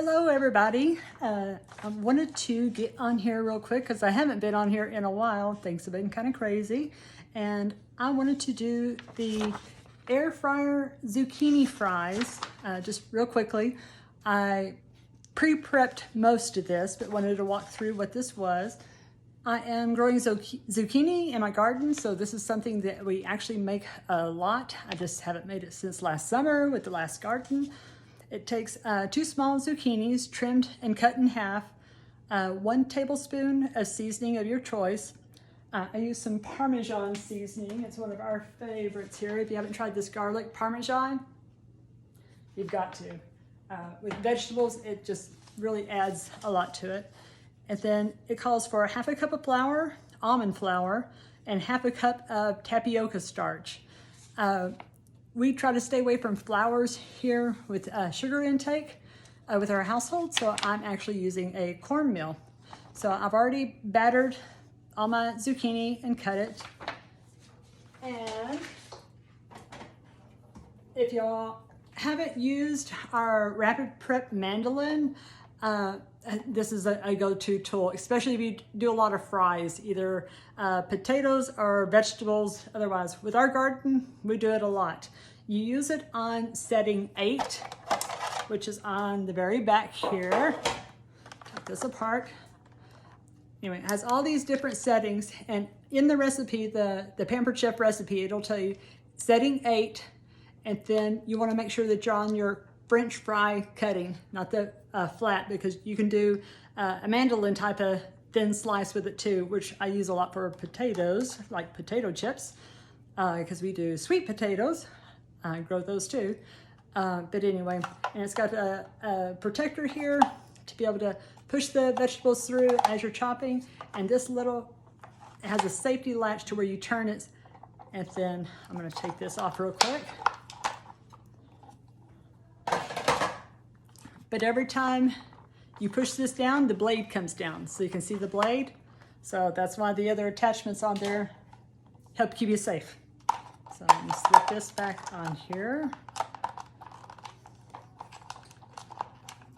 Hello everybody. I wanted to get on here real quick because I haven't been on here in a while. Things have been kind of crazy. And I wanted to do the air fryer zucchini fries just real quickly. I pre-prepped most of this, but wanted to walk through what this was. I am growing zucchini in my garden, so this is something that we actually make a lot. I just haven't made it since last summer with the last garden. It takes 2 small zucchinis trimmed and cut in half, 1 tablespoon of seasoning of your choice. I use some Parmesan seasoning. It's one of our favorites here. If you haven't tried this garlic Parmesan, you've got to. With vegetables, it just really adds a lot to it. And then it calls for 1/2 cup of flour, almond flour, and 1/2 cup of tapioca starch. We try to stay away from flours here with sugar intake with our household, so I'm actually using a cornmeal. So I've already battered all my zucchini and cut it. And if y'all haven't used our Rapid Prep mandolin, this is a go-to tool, especially if you do a lot of fries, either potatoes or vegetables. Otherwise, with our garden, we do it a lot. You use it on setting 8, which is on the very back here. Take this apart. Anyway, it has all these different settings, and in the recipe, the Pampered Chef recipe, it'll tell you setting 8, and then you want to make sure that you're on your French fry cutting, not the flat, because you can do a mandolin type of thin slice with it too, which I use a lot for potatoes, like potato chips, because we do sweet potatoes. I grow those too. But anyway, and it's got a protector here to be able to push the vegetables through as you're chopping. And this little, it has a safety latch to where you turn it. And then I'm gonna take this off real quick. But every time you push this down, the blade comes down. So you can see the blade. So that's why the other attachments on there help keep you safe. So I'm gonna slip this back on here.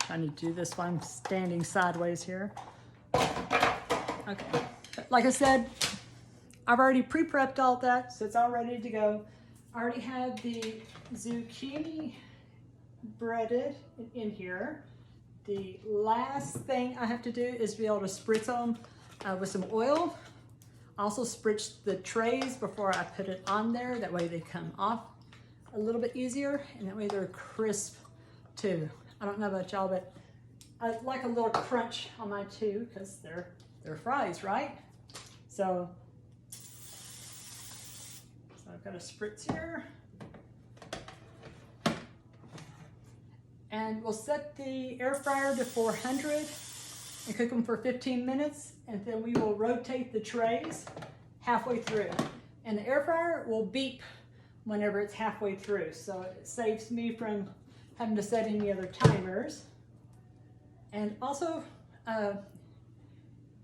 Trying to do this while I'm standing sideways here. Okay, but like I said, I've already pre-prepped all that, so it's all ready to go. I already have the zucchini breaded in here. The last thing I have to do is be able to spritz them with some oil. Also spritz the trays before I put it on there. That way they come off a little bit easier, and that way they're crisp too. I don't know about y'all, but I like a little crunch on mine too, because they're fries, right? So I've got a spritz here. And we'll set the air fryer to 400 and cook them for 15 minutes, and then we will rotate the trays halfway through. And the air fryer will beep whenever it's halfway through, so it saves me from having to set any other timers. And also,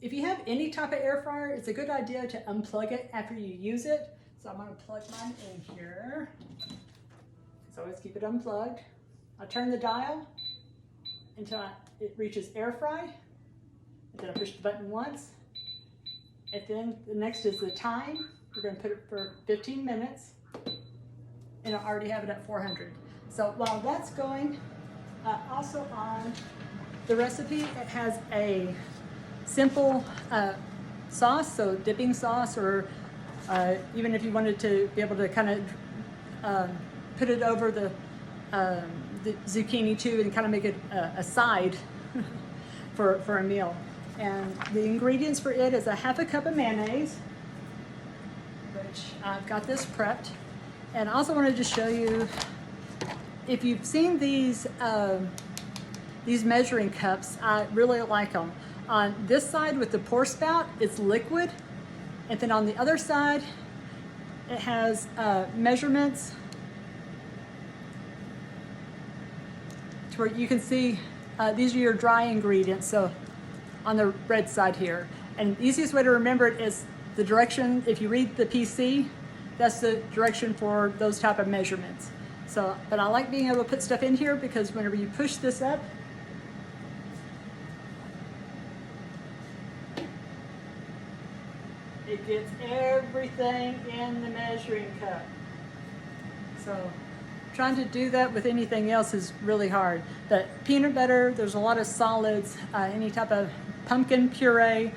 if you have any type of air fryer, it's a good idea to unplug it after you use it. So I'm gonna plug mine in here. So always keep it unplugged. I turn the dial until it reaches air fry, and then I push the button once, and then the next is the time. We're going to put it for 15 minutes, and I already have it at 400. So while that's going, also on the recipe, it has a simple sauce, so dipping sauce, or even if you wanted to be able to kind of put it over the zucchini too, and kind of make it a side for a meal. And the ingredients for it is 1/2 cup of mayonnaise, which I've got this prepped. And I also wanted to show you, if you've seen these measuring cups, I really like them. On this side with the pour spout, it's liquid, and then on the other side, it has measurements where you can see these are your dry ingredients, so on the red side here. And the easiest way to remember it is the direction. If you read the PC, that's the direction for those type of measurements. So, but I like being able to put stuff in here because whenever you push this up, gets everything in the measuring cup. So trying to do that with anything else is really hard. But peanut butter, there's a lot of solids, any type of pumpkin puree,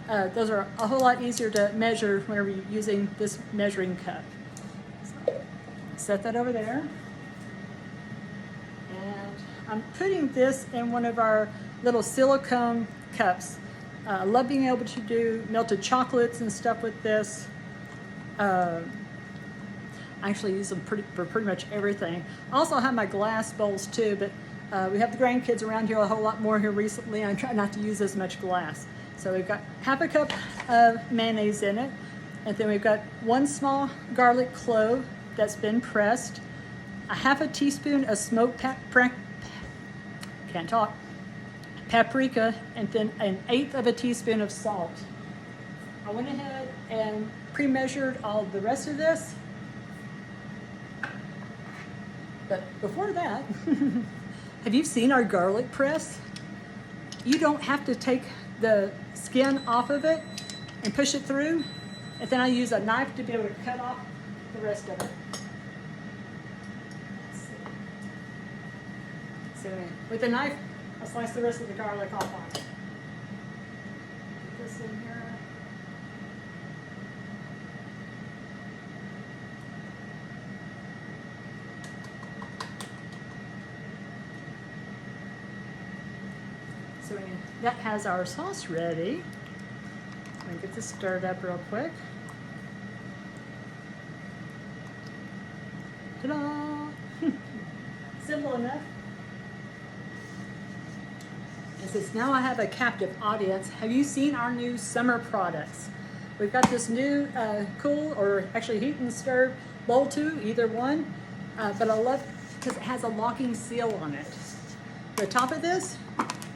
those are a whole lot easier to measure whenever you're using this measuring cup. So, set that over there. And I'm putting this in one of our little silicone cups. I love being able to do melted chocolates and stuff with this. I actually use them for pretty much everything. I also have my glass bowls too, but we have the grandkids around here a whole lot more here recently. I try not to use as much glass. So we've got half a cup of mayonnaise in it, and then we've got 1 small garlic clove that's been pressed, a half a teaspoon of smoked paprika, and then 1/8 of a teaspoon of salt. I went ahead and pre-measured all the rest of this. But before that, have you seen our garlic press? You don't have to take the skin off of it and push it through, and then I use a knife to be able to cut off the rest of it. So with the knife, I'll slice the rest of the garlic off on it. Put this in here. So that has our sauce ready. I'm going to get this stirred up real quick. Ta-da! Simple enough. And since now I have a captive audience, have you seen our new summer products? We've got this new cool, or actually heat and stir bowl too, either one. But I love because it has a locking seal on it. The top of this,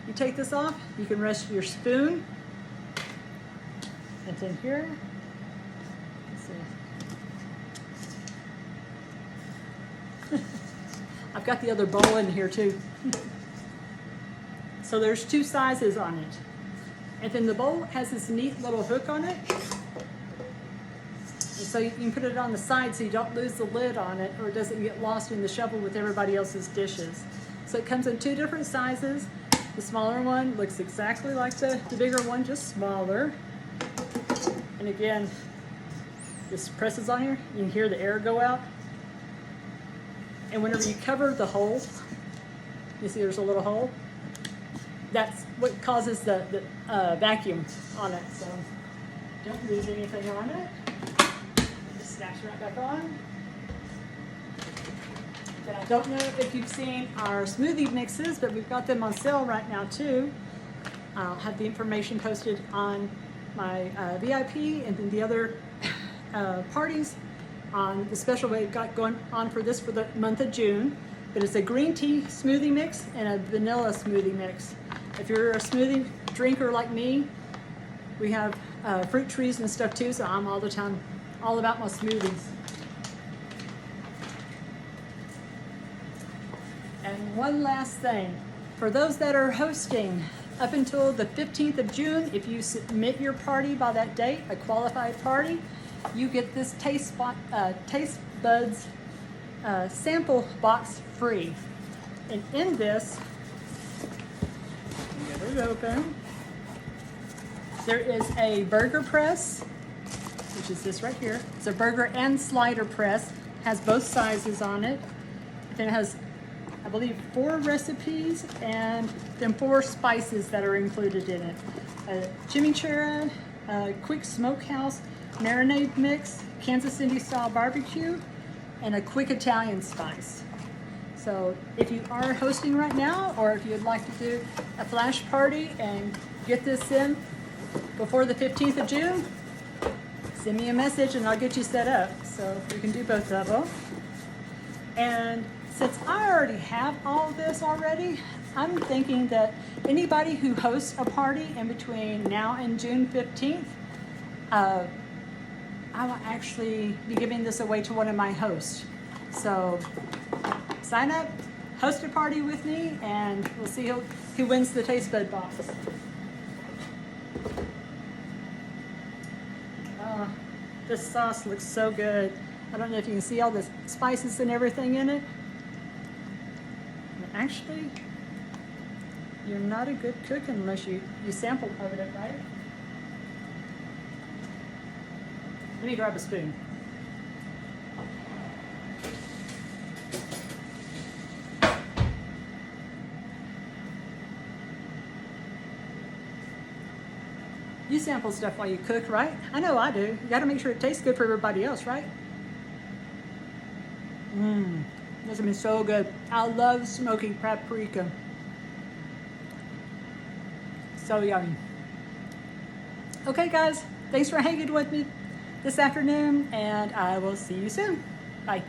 you take this off, you can rest your spoon. It's in here. Let's see. I've got the other bowl in here too. So there's 2 sizes on it. And then the bowl has this neat little hook on it. And so you can put it on the side so you don't lose the lid on it, or it doesn't get lost in the shovel with everybody else's dishes. So it comes in 2 different sizes. The smaller one looks exactly like the bigger one, just smaller. And again, this presses on here, you can hear the air go out. And whenever you cover the hole, you see there's a little hole? That's what causes the vacuum on it. So don't lose anything on it. Just snaps right back on. But I don't know if you've seen our smoothie mixes, but we've got them on sale right now too. I'll have the information posted on my VIP and then the other parties on the special we've got going on for this for the month of June. But it's a green tea smoothie mix and a vanilla smoothie mix. If you're a smoothie drinker like me, we have fruit trees and stuff too, so I'm all the time all about my smoothies. And one last thing, for those that are hosting up until the 15th of June, if you submit your party by that date, a qualified party, you get this Taste Buds sample box free. And in this, get it open, there is a burger press, which is this right here. It's a burger and slider press, has both sizes on it. Then it has, I believe, 4 recipes and then 4 spices that are included in it. Chimichurri, quick smokehouse marinade mix, Kansas City style barbecue, and a quick Italian spice. So if you are hosting right now, or if you'd like to do a flash party and get this in before the 15th of June, send me a message and I'll get you set up. So we can do both of them. And since I already have all of this already, I'm thinking that anybody who hosts a party in between now and June 15th, I will actually be giving this away to one of my hosts. So sign up, host a party with me, and we'll see who wins the Taste Bud box. This sauce looks so good. I don't know if you can see all the spices and everything in it. And actually, you're not a good cook unless you sample of it, right? Let me grab a spoon. You sample stuff while you cook, right? I know I do. You gotta make sure it tastes good for everybody else, right? This has been so good. I love smoky paprika. So yummy. Okay guys, thanks for hanging with me this afternoon, and I will see you soon. Bye.